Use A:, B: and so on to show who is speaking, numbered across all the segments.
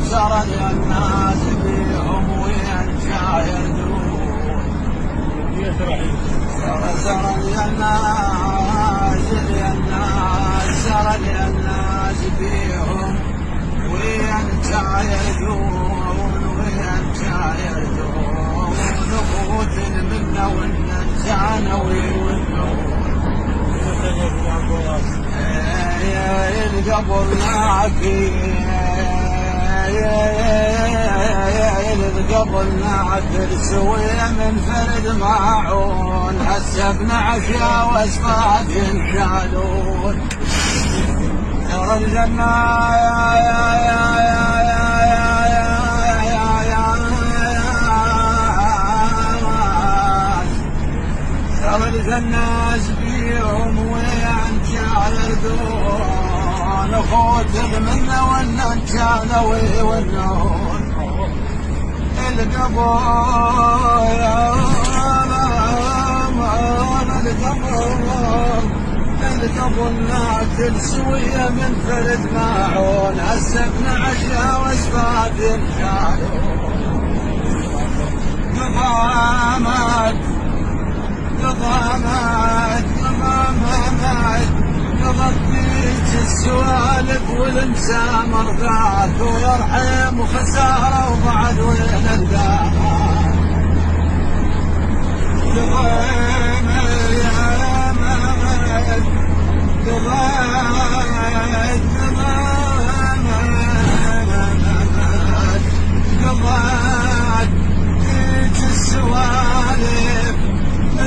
A: سرى الناس بيهم وين شاير دون سرى الناس بيهم وين شاير دون نفوت منا وننسانا والنور القبر ناكي القبر ناكر سوية من فرد معون حسبنا عشا واسفاد شالون ترى الجنة الناس بيهم وين شاير دون خوت منا ونن شانوي والنون القبر ناكل سوية من فرد ماعون هسبنا عشا واسفاد شالون نغطيك السوالف والانسان مرضاك ويرحم وخسارة وبعد وين القاها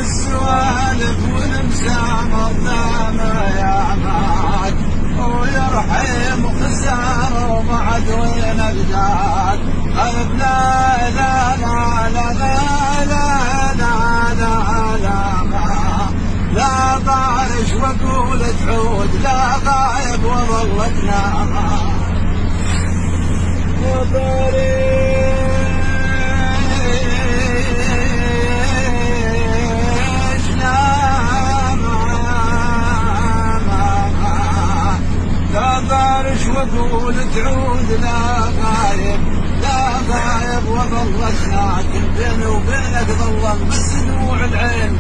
A: السوالف والمسام الضامة يا عماد ويرحم وخسارة وبعد وين الجاد قلب لا لا لا لا لا لا لا لا لا لا طارش واقول تعود لا غايب وظلت ناما وقول تعود لا غايب وظلت ساكن بيني وبينك ظلم بس دموع العين